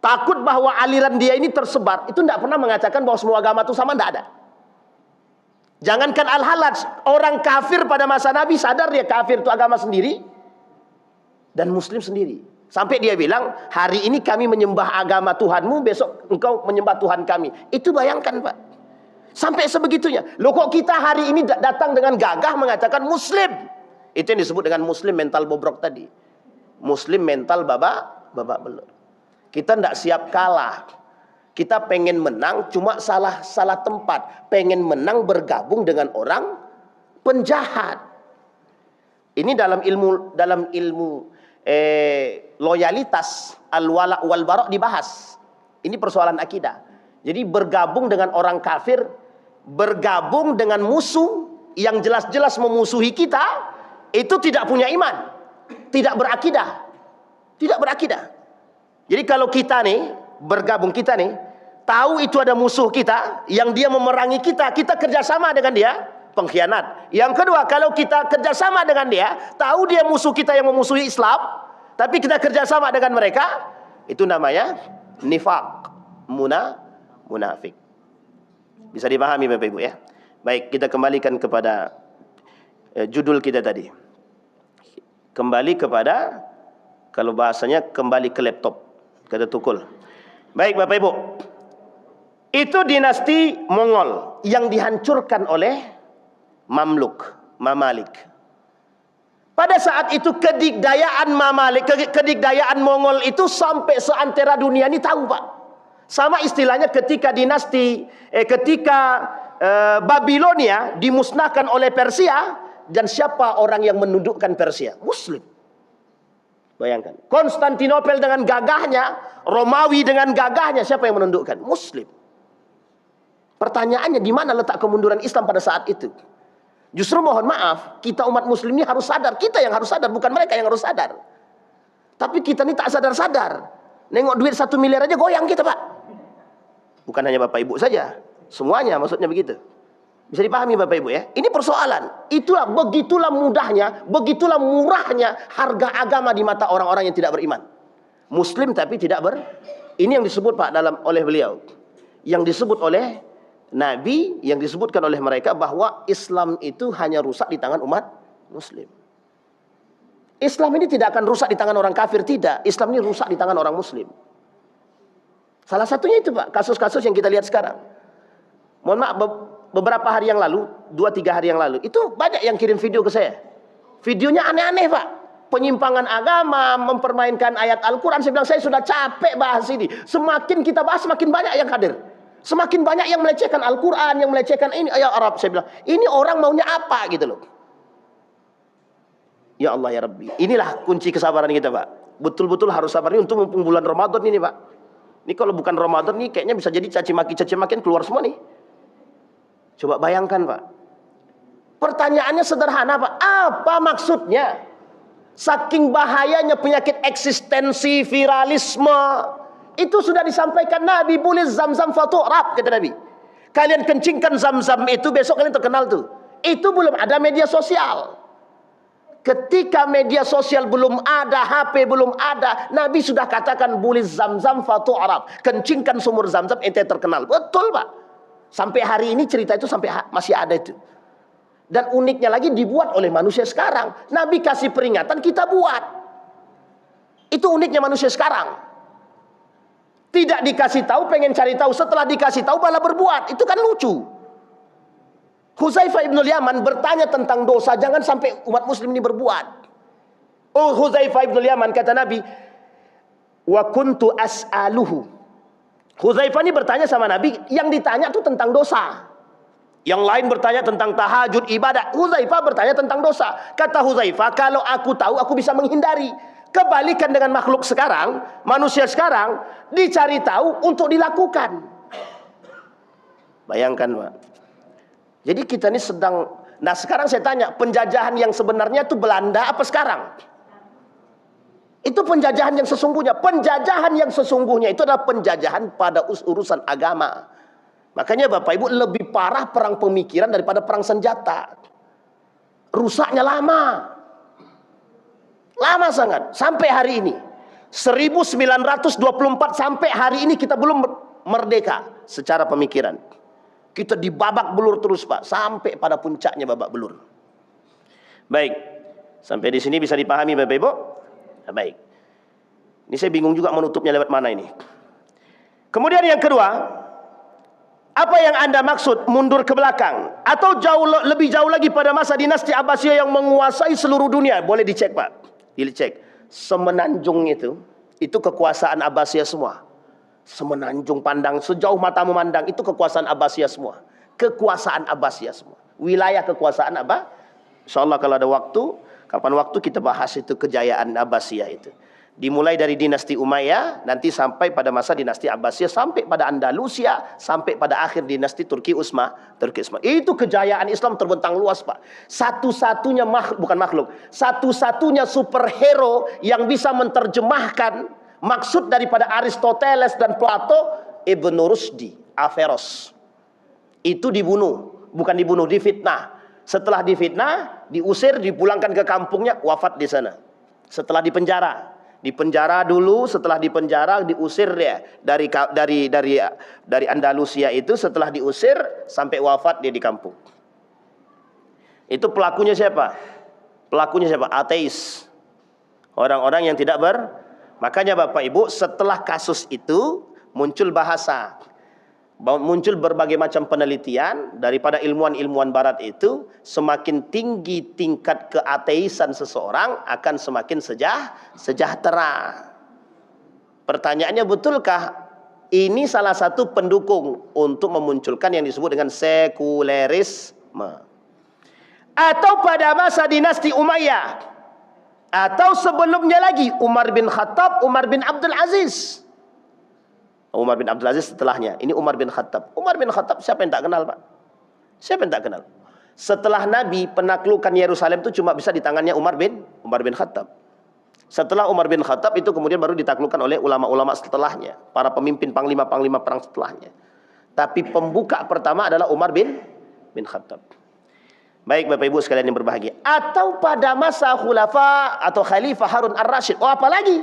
Takut bahwa aliran dia ini tersebar. Itu tidak pernah mengatakan bahwa semua agama itu sama, tidak ada. Jangankan Al-Hallaj, orang kafir pada masa Nabi sadar dia kafir itu agama sendiri dan Muslim sendiri. Sampai dia bilang, hari ini kami menyembah agama Tuhanmu, besok engkau menyembah Tuhan kami. Itu bayangkan Pak. Sampai sebegitunya. Loh kok kita hari ini datang dengan gagah mengatakan Muslim. Itu yang disebut dengan Muslim mental bobrok tadi. Muslim mental babak belur. Kita tidak siap kalah. Kita pengen menang, cuma salah tempat. Pengen menang bergabung dengan orang penjahat. Ini dalam ilmu loyalitas al-wala wal bara' dibahas. Ini persoalan akidah. Jadi bergabung dengan orang kafir, bergabung dengan musuh yang jelas-jelas memusuhi kita, itu tidak punya iman, tidak berakidah. Tidak berakidah. Jadi kalau kita nih bergabung, kita nih tahu itu ada musuh kita yang dia memerangi kita, kita kerjasama dengan dia, pengkhianat. Yang kedua, kalau kita kerjasama dengan dia, tahu dia musuh kita yang memusuhi Islam, tapi kita kerjasama dengan mereka, itu namanya nifaq, munafik. Bisa dipahami Bapak Ibu ya? Baik, kita kembalikan kepada judul kita tadi. Kembali kepada, kalau bahasanya kembali ke laptop, kata Tukul. Baik Bapak Ibu, itu dinasti Mongol yang dihancurkan oleh Mamalik. Pada saat itu kedikdayaan kedikdayaan Mongol itu sampai seantero dunia ini tahu Pak. Sama istilahnya ketika Babilonia dimusnahkan oleh Persia, dan siapa orang yang menundukkan Persia? Muslim. Bayangkan, Konstantinopel dengan gagahnya, Romawi dengan gagahnya, siapa yang menundukkan? Muslim. Pertanyaannya, di mana letak kemunduran Islam pada saat itu? Justru mohon maaf, kita umat muslim ini harus sadar. Kita yang harus sadar, bukan mereka yang harus sadar. Tapi kita ini tak sadar-sadar. Nengok duit 1 miliar aja goyang kita Pak. Bukan hanya Bapak Ibu saja, semuanya maksudnya begitu. Bisa dipahami Bapak Ibu ya? Ini persoalan. Begitulah mudahnya, begitulah murahnya harga agama di mata orang-orang yang tidak beriman. Muslim tapi tidak ini yang disebut Pak oleh beliau. Yang disebut oleh Nabi, yang disebutkan oleh mereka bahwa Islam itu hanya rusak di tangan umat Muslim. Islam ini tidak akan rusak di tangan orang kafir, tidak. Islam ini rusak di tangan orang Muslim. Salah satunya itu Pak, kasus-kasus yang kita lihat sekarang. Mohon maaf, beberapa hari yang lalu, 2-3 hari yang lalu, itu banyak yang kirim video ke saya. Videonya aneh-aneh Pak. Penyimpangan agama, mempermainkan ayat Al-Quran. Saya bilang, saya sudah capek bahas ini. Semakin kita bahas, semakin banyak yang hadir. Semakin banyak yang melecehkan Al-Quran, yang melecehkan ini ayat Arab. Saya bilang, ini orang maunya apa gitu loh. Ya Allah ya Rabbi. Inilah kunci kesabaran kita Pak. Betul-betul harus sabar ini untuk mumpung bulan Ramadan ini Pak. Ini kalau bukan Ramadan nih kayaknya bisa jadi caci makian keluar semua nih. Coba bayangkan Pak. Pertanyaannya sederhana Pak. Apa maksudnya? Saking bahayanya penyakit eksistensi, viralisme. Itu sudah disampaikan Nabi. Boleh zam-zam fatu'rab, kata Nabi. Kalian kencingkan zam-zam itu, besok kalian terkenal tuh. Itu belum ada media sosial. Ketika media sosial belum ada, HP belum ada, Nabi sudah katakan boleh zam-zam fatu'rab. Kencingkan sumur zam-zam, ente terkenal. Betul Pak. Sampai hari ini cerita itu masih ada itu. Dan uniknya lagi dibuat oleh manusia sekarang. Nabi kasih peringatan, kita buat. Itu uniknya manusia sekarang. Tidak dikasih tahu, pengen cari tahu. Setelah dikasih tahu malah berbuat. Itu kan lucu. Hudzaifah ibn Yaman bertanya tentang dosa, jangan sampai umat muslim ini berbuat. Oh Hudzaifah ibn Yaman, kata Nabi, wa kuntu as'aluhu. Hudzaifah ini bertanya sama Nabi, yang ditanya itu tentang dosa. Yang lain bertanya tentang tahajud, ibadah. Hudzaifah bertanya tentang dosa. Kata Hudzaifah, kalau aku tahu, aku bisa menghindari. Kebalikan dengan makhluk sekarang, manusia sekarang, dicari tahu untuk dilakukan. Bayangkan Pak. Jadi kita ini sedang, nah sekarang saya tanya, penjajahan yang sebenarnya itu Belanda apa sekarang? Itu penjajahan yang sesungguhnya. Penjajahan yang sesungguhnya itu adalah penjajahan pada urusan agama. Makanya Bapak Ibu, lebih parah perang pemikiran daripada perang senjata. Rusaknya lama. Lama sangat. Sampai hari ini. 1924 sampai hari ini kita belum merdeka secara pemikiran. Kita dibabak belur terus Pak, sampai pada puncaknya babak belur. Baik, sampai di sini bisa dipahami Bapak Ibu? Nah, baik. Ini saya bingung juga menutupnya lewat mana ini. Kemudian yang kedua, apa yang Anda maksud mundur ke belakang? Atau lebih jauh lagi pada masa dinasti Abbasiyah yang menguasai seluruh dunia? Boleh dicek Pak, dicek. Semenanjung itu kekuasaan Abbasiyah semua. Semenanjung pandang, sejauh mata memandang, itu kekuasaan Abbasiyah semua. Kekuasaan Abbasiyah semua. Wilayah kekuasaan apa? InsyaAllah kalau ada waktu, kapan waktu kita bahas itu kejayaan Abbasiyah itu. Dimulai dari dinasti Umayyah, nanti sampai pada masa dinasti Abbasiyah, sampai pada Andalusia, sampai pada akhir dinasti Turki Utsman. Itu kejayaan Islam terbentang luas Pak. Satu-satunya satu-satunya superhero yang bisa menerjemahkan maksud daripada Aristoteles dan Plato, Ibn Rusdi, Averroes. Itu dibunuh, bukan dibunuh, difitnah. Setelah difitnah, diusir, dipulangkan ke kampungnya, wafat di sana. Setelah dipenjara dulu, setelah dipenjara diusir dia dari Andalusia itu, setelah diusir sampai wafat dia di kampung. Itu pelakunya siapa? Pelakunya siapa? Ateis. Orang-orang yang tidak Makanya Bapak Ibu, setelah kasus itu muncul bahasa, muncul berbagai macam penelitian daripada ilmuwan-ilmuwan barat itu, semakin tinggi tingkat keateisan seseorang akan semakin sejahtera. Pertanyaannya, betulkah ini salah satu pendukung untuk memunculkan yang disebut dengan sekulerisme? Atau pada masa dinasti Umayyah, atau sebelumnya lagi Umar bin Khattab, Umar bin Abdul Aziz. Umar bin Abdul Aziz setelahnya. Ini Umar bin Khattab. Umar bin Khattab siapa yang tak kenal Pak? Siapa yang tak kenal? Setelah Nabi, penaklukan Yerusalem itu cuma bisa di tangannya Umar bin Khattab. Setelah Umar bin Khattab itu kemudian baru ditaklukkan oleh ulama-ulama setelahnya, para pemimpin panglima-panglima perang setelahnya. Tapi pembuka pertama adalah Umar bin Khattab. Baik Bapak Ibu sekalian yang berbahagia. Atau pada masa Khulafa atau Khalifah Harun ar-Rasyid. Oh apalagi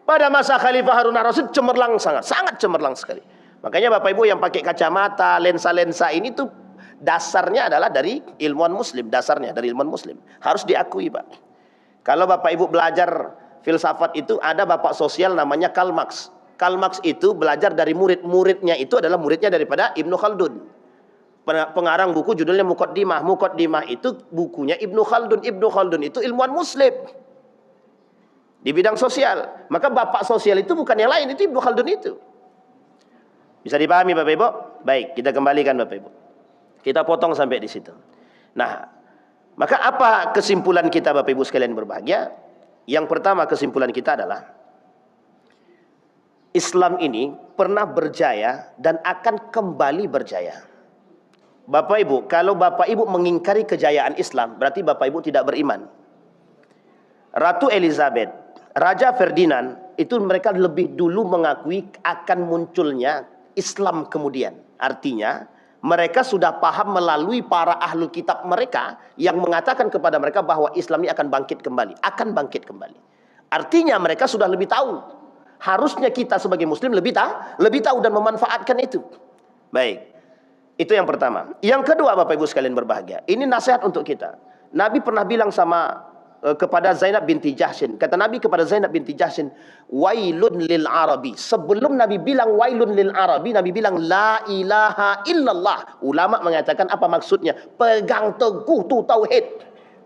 pada masa Khalifah Harun ar-Rasyid cemerlang, sangat cemerlang sekali. Makanya Bapak Ibu yang pakai kacamata, lensa-lensa ini tuh dasarnya adalah dari ilmuwan muslim. Dasarnya dari ilmuwan muslim. Harus diakui Pak. Kalau Bapak Ibu belajar filsafat itu, ada bapak sosial namanya Karl Marx. Karl Marx itu belajar dari murid-muridnya, itu adalah muridnya daripada Ibnu Khaldun. Pengarang buku judulnya Muqaddimah. Muqaddimah itu bukunya Ibnu Khaldun. Ibnu Khaldun itu ilmuwan muslim di bidang sosial. Maka bapak sosial itu bukan yang lain, itu Ibnu Khaldun itu. Bisa dipahami Bapak Ibu? Baik, kita kembalikan Bapak Ibu. Kita potong sampai di situ. Nah, maka apa kesimpulan kita Bapak Ibu sekalian berbahagia? Yang pertama kesimpulan kita adalah Islam ini pernah berjaya dan akan kembali berjaya. Bapak Ibu, kalau Bapak Ibu mengingkari kejayaan Islam, berarti Bapak Ibu tidak beriman. Ratu Elizabeth, Raja Ferdinand, itu mereka lebih dulu mengakui akan munculnya Islam kemudian. Artinya, mereka sudah paham melalui para ahlul kitab mereka yang mengatakan kepada mereka bahwa Islam ini akan bangkit kembali. Akan bangkit kembali. Artinya mereka sudah lebih tahu. Harusnya kita sebagai muslim lebih tahu dan memanfaatkan itu. Baik. Itu yang pertama. Yang kedua Bapak Ibu sekalian berbahagia, ini nasihat untuk kita. Nabi pernah bilang kepada Zainab binti Jahshin. Kata Nabi kepada Zainab binti Jahshin, wailun lil arabi. Sebelum Nabi bilang wailun lil arabi, Nabi bilang la ilaha illallah. Ulama mengatakan apa maksudnya? Pegang teguh tu tauhid.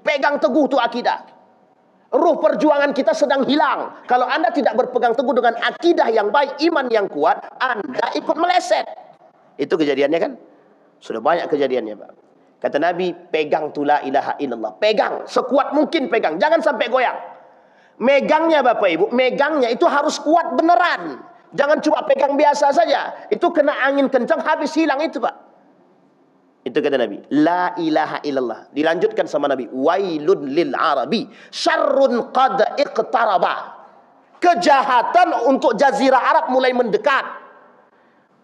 Pegang teguh tu akidah. Ruh perjuangan kita sedang hilang. Kalau Anda tidak berpegang teguh dengan akidah yang baik, iman yang kuat, Anda ikut meleset. Itu kejadiannya kan? Sudah banyak kejadiannya Pak. Kata Nabi, pegang tu la ilaha illallah. Pegang, sekuat mungkin pegang. Jangan sampai goyang. Megangnya Bapak Ibu, megangnya itu harus kuat beneran. Jangan cuma pegang biasa saja. Itu kena angin kencang, habis hilang itu Pak. Itu kata Nabi, la ilaha illallah. Dilanjutkan sama Nabi, wailun lil arabi, syarrun qad iqtaraba. Kejahatan untuk jazirah Arab mulai mendekat.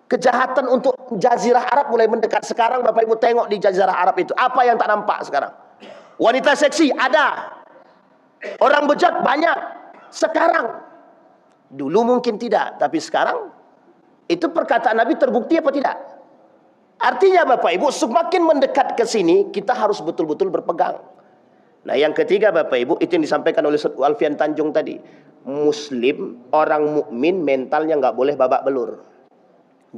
Kejahatan untuk jazirah Arab mulai mendekat. Sekarang Bapak Ibu tengok di jazirah Arab itu, apa yang tak nampak sekarang? Wanita seksi ada. Orang bejat banyak. Sekarang. Dulu mungkin tidak, tapi sekarang itu perkataan Nabi terbukti apa tidak? Artinya Bapak Ibu, semakin mendekat ke sini, kita harus betul-betul berpegang. Nah yang ketiga Bapak Ibu, itu yang disampaikan oleh Alfian Tanjung tadi. Muslim, orang mukmin mentalnya nggak boleh babak belur.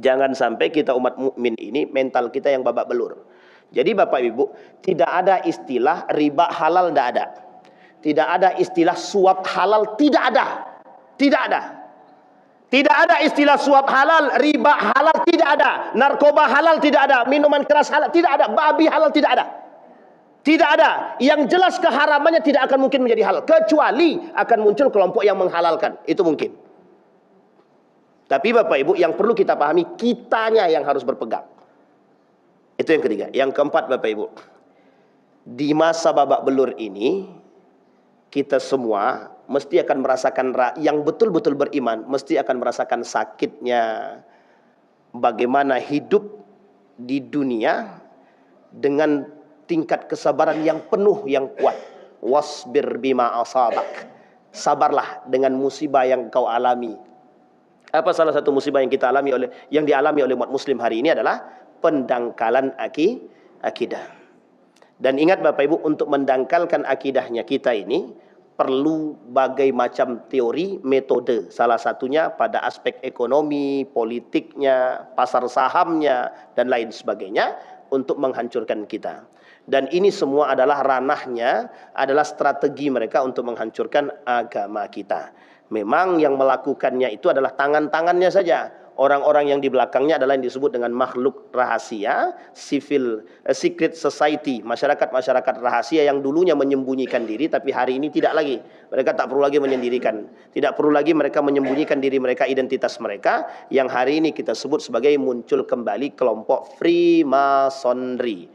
Jangan sampai kita umat mukmin ini mental kita yang babak belur. Jadi Bapak Ibu, tidak ada istilah riba halal, tidak ada. Tidak ada istilah suap halal, tidak ada. Tidak ada. Tidak ada istilah suap halal, riba halal, tidak ada. Narkoba halal, tidak ada. Minuman keras halal, tidak ada. Babi halal, tidak ada. Tidak ada. Yang jelas keharamannya tidak akan mungkin menjadi halal. Kecuali akan muncul kelompok yang menghalalkan. Itu mungkin. Tapi Bapak Ibu, yang perlu kita pahami, kitanya yang harus berpegang. Itu yang ketiga. Yang keempat Bapak Ibu, di masa babak belur ini, kita semua mesti akan merasakan, yang betul-betul beriman mesti akan merasakan sakitnya bagaimana hidup di dunia dengan tingkat kesabaran yang penuh, yang kuat. Wasbir bima asabak. Sabarlah dengan musibah yang kau alami. Apa salah satu musibah yang dialami oleh umat muslim hari ini adalah pendangkalan akidah. Dan ingat Bapak Ibu, untuk mendangkalkan akidahnya kita ini perlu bagai macam teori, metode. Salah satunya pada aspek ekonomi, politiknya, pasar sahamnya, dan lain sebagainya untuk menghancurkan kita. Dan ini semua adalah ranahnya, adalah strategi mereka untuk menghancurkan agama kita. Memang yang melakukannya itu adalah tangan-tangannya saja. Orang-orang yang di belakangnya adalah yang disebut dengan makhluk rahasia, secret society, masyarakat-masyarakat rahasia yang dulunya menyembunyikan diri, tapi hari ini tidak lagi. Mereka tak perlu lagi menyendirikan. Tidak perlu lagi mereka menyembunyikan diri mereka, identitas mereka, yang hari ini kita sebut sebagai muncul kembali kelompok Freemasonry.